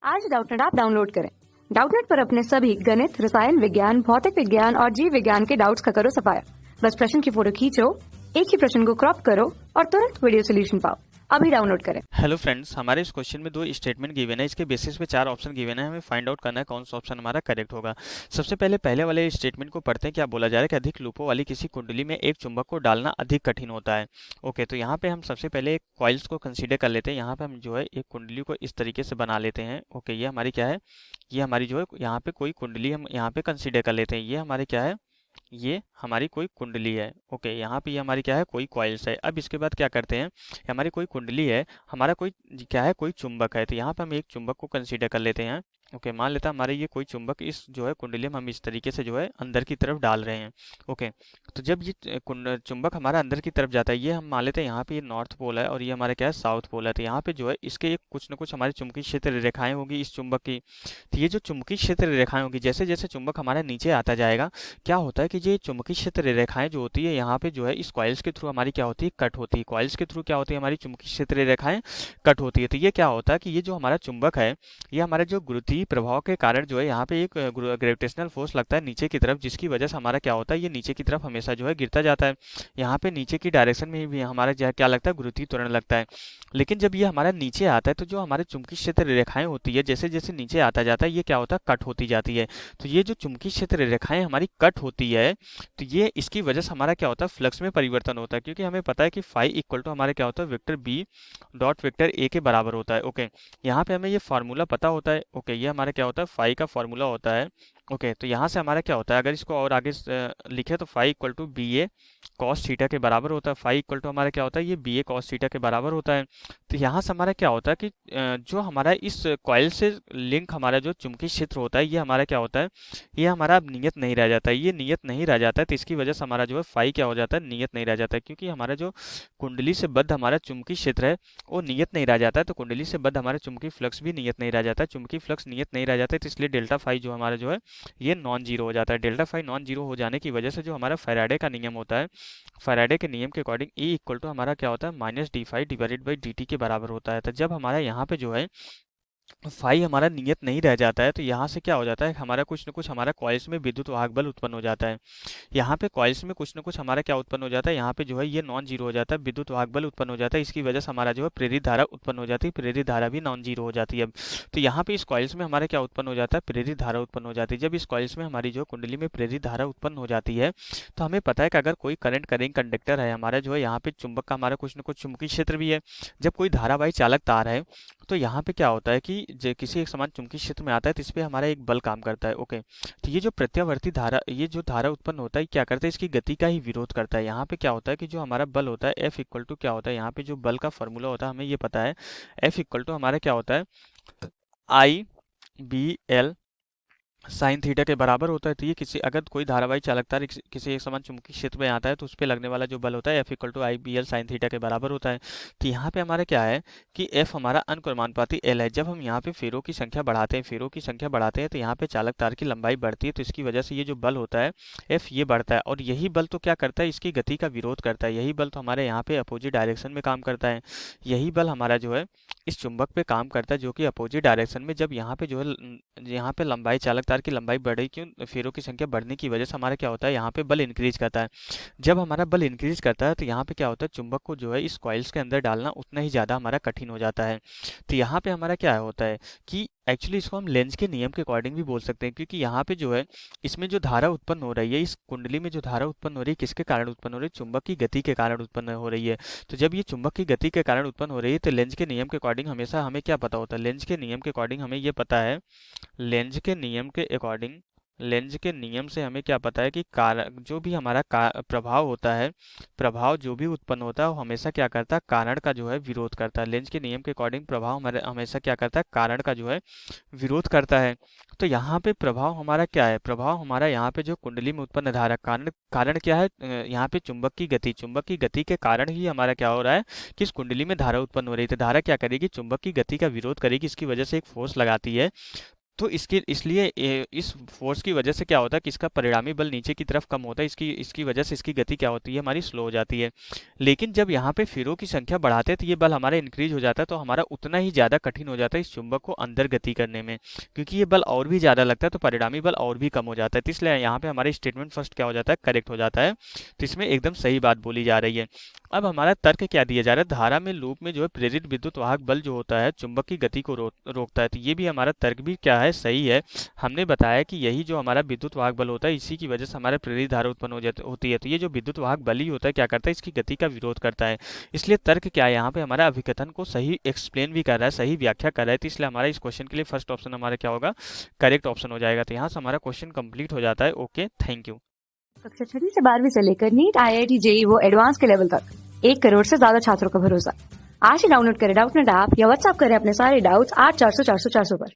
आज Doubtnut app download करें। Doubtnut पर अपने सभी गणित, रसायन विज्ञान, भौतिक विज्ञान और जीव विज्ञान के डाउट्स का करो सफाया। बस प्रश्न की फोटो खींचो, एक ही प्रश्न को क्रॉप करो और तुरंत वीडियो सोल्यूशन पाओ। अभी डाउनलोड करें। हेलो फ्रेंड्स, हमारे इस क्वेश्चन में दो स्टेटमेंट गिवन है। इसके बेसिस पे चार ऑप्शन गिवन है। हमें फाइंड आउट करना है कौन सा ऑप्शन हमारा करेक्ट होगा। सबसे पहले वाले स्टेटमेंट को पढ़ते हैं। क्या बोला जा रहा है कि अधिक लूपों वाली किसी कुंडली में एक चुंबक को डालना अधिक कठिन होता है। ओके, तो यहाँ पे हम सबसे पहले कॉइल्स को कंसीडर कर लेते हैं। यहाँ पे हम जो है एक कुंडली को इस तरीके से बना लेते हैं। ओके, ये हमारी क्या है, ये हमारी जो है यहाँ पे कोई कुंडली हम यहाँ पे कंसीडर कर लेते हैं। ये हमारे क्या है, ये हमारी कोई कुंडली है। ओके, यहाँ पे ये हमारी क्या है, कोई कॉइल्स है। अब इसके बाद क्या करते हैं, हमारी कोई कुंडली है, हमारा कोई क्या है, कोई चुंबक है। तो यहाँ पे हम एक चुंबक को कंसीडर कर लेते हैं। ओके, मान लेता हमारे ये कोई चुंबक इस जो है कुंडली में हम इस तरीके से जो है अंदर की तरफ डाल रहे हैं। ओके, तो जब ये चुंबक हमारा अंदर की तरफ जाता है, ये हम मान लेते हैं यहाँ पे ये नॉर्थ पोल है और ये हमारा क्या है, साउथ पोल है। तो यहाँ पे जो है इसके एक कुछ न कुछ हमारी चुंबकीय क्षेत्र रेखाएं होगी इस चुंबक की। तो ये जो चुंबकीय क्षेत्र रेखाएं होगी, जैसे जैसे चुंबक हमारा नीचे आता जाएगा, क्या होता है कि ये चुंबकीय क्षेत्र रेखाएं जो होती है यहाँ पे जो है इस कॉइल्स के थ्रू हमारी क्या होती है, कट होती है। कॉइल्स के थ्रू क्या होती है, हमारी चुंबकीय क्षेत्र रेखाएं कट होती है। तो ये क्या होता है कि ये जो हमारा चुंबक है, ये हमारे जो गुरुत्वीय प्रभाव के कारण जो है यहाँ पे एक ग्रेविटेशनल फोर्स लगता है नीचे की तरफ, जिसकी वजह से हमारा क्या होता है, ये नीचे की तरफ हमेशा जो है गिरता जाता है। यहाँ पे नीचे की डायरेक्शन में भी हमारा जो है क्या लगता है, गुरुत्वीय त्वरण लगता है। लेकिन जब ये हमारा नीचे आता है, तो जो हमारे चुंबकीय क्षेत्र रेखाएं होती है, जैसे जैसे नीचे आता जाता है, ये क्या होता है, कट होती जाती है। तो ये जो चुंबकीय क्षेत्र रेखाएं हमारी कट होती है, तो ये इसकी वजह से हमारा क्या होता है, फ्लक्स में परिवर्तन होता है। क्योंकि हमें पता है कि फाई इक्वल टू हमारे क्या होता है, vector B dot vector A के बराबर होता है। ओके, यहाँ पे हमें ये फार्मूला पता होता है। ओके, ये हमारा क्या होता है, फाई का फार्मूला होता है। ओके, तो यहाँ से हमारा क्या होता है, अगर इसको और आगे लिखे तो phi equal to B A cos theta के बराबर होता है। फाई इक्वल टू हमारा क्या होता है, ये बी ए कॉस थीटा के बराबर होता है। तो यहाँ से हमारा क्या होता है कि जो हमारा इस कॉइल से लिंक हमारा जो चुंबकीय क्षेत्र होता है, ये हमारा क्या होता है, ये हमारा अब नियत नहीं रह जाता है। ये नियत नहीं रह जाता है, तो इसकी वजह से हमारा जो है फाई क्या हो जाता है, नियत नहीं रह जाता है। क्योंकि हमारा जो कुंडली से बद्ध हमारा चुंबकीय क्षेत्र है, वो नियत नहीं रह जाता है। तो कुंडली से बद्ध हमारा चुंबकीय फ्लक्स भी नियत नहीं रह जाता है। चुंबकीय फ्लक्स नियत नहीं रह जाता है, तो इसलिए डेल्टा फाई जो हमारा जो है, ये नॉन जीरो हो जाता है। डेल्टा फाई नॉन जीरो हो जाने की वजह से जो हमारा फैराडे का नियम होता है, फैराडे के नियम के अकॉर्डिंग ई इक्वल टू हमारा क्या होता है, minus D phi divided by D T के बराबर होता है। तो जब हमारा यहाँ पे जो है फाई हमारा नियत नहीं रह जाता है, तो यहाँ से क्या हो जाता है, हमारा कुछ न कुछ हमारा कॉइल्स में विद्युत वाहक बल उत्पन्न हो जाता है। यहाँ पे कॉइल्स में कुछ न कुछ हमारा क्या उत्पन्न हो जाता है, यहाँ पे जो है ये नॉन जीरो हो जाता है, विद्युत वाहक बल उत्पन्न हो जाता है। इसकी वजह से हमारा जो है प्रेरित धारा उत्पन्न हो जाती है, प्रेरित धारा भी नॉन जीरो हो जाती है। अब तो यहाँ पे इस कॉइल्स में हमारा क्या उत्पन्न हो जाता है, प्रेरित धारा उत्पन्न हो जाती है। जब इस कॉइल्स में हमारी जो कुंडली में प्रेरित धारा उत्पन्न हो जाती है, तो हमें पता है कि अगर कोई करंट करेंग कंडक्टर है हमारा जो है, यहाँ पे चुंबक का हमारा कुछ न कुछ चुंबकीय क्षेत्र भी है। जब कोई धारावाही चालक तार है, तो यहाँ पे क्या होता है कि किसी एक समान चुंबकीय क्षेत्र में आता है, तो इस पे हमारा एक बल काम करता है। ओके, तो ये जो प्रत्यावर्ती धारा, ये जो धारा उत्पन्न होता है, क्या करता है, इसकी गति का ही विरोध करता है। यहाँ पे क्या होता है कि जो हमारा बल होता है एफ इक्वल टू क्या होता है, यहाँ पे जो बल का फॉर्मूला होता है हमें ये पता है, एफ इक्वल टू हमारा क्या होता है, आई बी एल साइन थीटा के बराबर होता है। तो ये किसी अगर कोई धारावाही चालक तार किसी एक समान चुंबकीय क्षेत्र में आता है, तो उस पर लगने वाला जो बल होता है F equal to I B L sine theta के बराबर होता है। तो यहाँ पे हमारा क्या है कि एफ हमारा अनुक्रमानुपाती एल है। जब हम यहाँ पे फेरों की संख्या बढ़ाते हैं, तो यहाँ पे चालक तार की लंबाई बढ़ती है। तो इसकी वजह से ये जो बल होता है एफ, ये बढ़ता है। और यही बल तो क्या करता है, इसकी गति का विरोध करता है। यही बल तो हमारे यहाँ पे अपोजिट डायरेक्शन में काम करता है। यही बल हमारा जो है इस चुंबक पे काम करता है, जो कि अपोजिट डायरेक्शन में। जब यहाँ पे जो है, यहाँ पे लंबाई चालक तार की लंबाई बढ़ी, क्यों, फेरों की संख्या बढ़ने की वजह से हमारा क्या होता है, यहाँ पे बल इंक्रीज करता है। जब हमारा बल इंक्रीज करता है, तो यहाँ पे क्या होता है, चुंबक को जो है इस कॉइल्स के अंदर डालना उतना ही ज़्यादा हमारा कठिन हो जाता है। तो यहाँ पे हमारा क्या होता है कि एक्चुअली इसको हम लेंज के नियम के अकॉर्डिंग भी बोल सकते हैं। क्योंकि यहाँ पे जो है इसमें जो धारा उत्पन्न हो रही है, इस कुंडली में जो धारा उत्पन्न हो रही है, किसके कारण उत्पन्न हो रही है, चुंबक की गति के कारण उत्पन्न हो रही है। तो जब ये चुंबक की गति के कारण उत्पन्न हो रही है, तो लेंज के नियम के अकॉर्डिंग हमेशा हमें क्या पता होता है, लेंज के नियम के अकॉर्डिंग हमें ये पता है, लेंज के नियम के अकॉर्डिंग, लेंज के नियम से हमें क्या पता है कि जो भी हमारा प्रभाव होता है, प्रभाव जो भी उत्पन्न होता है, वो हमेशा क्या करता है, कारण का जो है विरोध करता है। लेंज के नियम के अकॉर्डिंग प्रभाव हमारे हमेशा क्या करता है, कारण का जो है विरोध करता है। तो यहाँ पे प्रभाव हमारा क्या है, प्रभाव हमारा यहाँ पे जो कुंडली में उत्पन्न धारा, कारण कारण क्या है, यहाँ पे चुंबक की गति, चुंबक की गति के कारण ही हमारा क्या हो रहा है कि इस कुंडली में धारा उत्पन्न हो रही है। तो धारा क्या करेगी, चुंबक की गति का विरोध करेगी, इसकी वजह से एक फोर्स लगाती है। तो इसके इसलिए इस फोर्स की वजह से क्या होता है कि इसका परिणामी बल नीचे की तरफ कम होता है, इसकी वजह से इसकी गति क्या होती है, हमारी स्लो हो जाती है। लेकिन जब यहाँ पे फेरों की संख्या बढ़ाते हैं तो ये बल हमारा इंक्रीज हो जाता है, तो हमारा उतना ही ज़्यादा कठिन हो जाता है इस चुंबक को अंदर गति करने में, क्योंकि ये बल और भी ज़्यादा लगता है तो परिणामी बल और भी कम हो जाता है। तो इसलिए यहाँ पे हमारा स्टेटमेंट फर्स्ट क्या हो जाता है, करेक्ट हो जाता है। तो इसमें एकदम सही बात बोली जा रही है। अब हमारा तर्क क्या दिया जा रहा है, धारा में लूप में जो है प्रेरित विद्युत वाहक बल जो होता है चुंबक की गति को रोकता है। तो ये भी हमारा तर्क भी क्या है, सही है। हमने बताया कि यही जो हमारा विद्युत वाहक बल होता है इसी की वजह से हमारे प्रेरित धारा उत्पन्न होती है। तो ये जो विद्युत वाहक बल ही होता है क्या करता है, इसकी गति का विरोध करता है। इसलिए तर्क क्या है, यहाँ पे हमारा अभिकथन को सही एक्सप्लेन भी कर रहा है, सही व्याख्या कर रहा है। तो इसलिए हमारा इस क्वेश्चन के लिए फर्स्ट ऑप्शन हमारा क्या होगा, करेक्ट ऑप्शन हो जाएगा। तो यहाँ से हमारा क्वेश्चन कंप्लीट हो जाता है। Okay, thank you. कक्षा 6 से 12वीं से लेकर नीट, IIT, JEE वो एडवांस के लेवल तक 1 करोड़ से ज्यादा छात्रों का भरोसा। आज ही डाउनलोड करें डाउटनेट ऐप या व्हाट्सएप करें अपने सारे डाउट्स 8400 400 400 पर।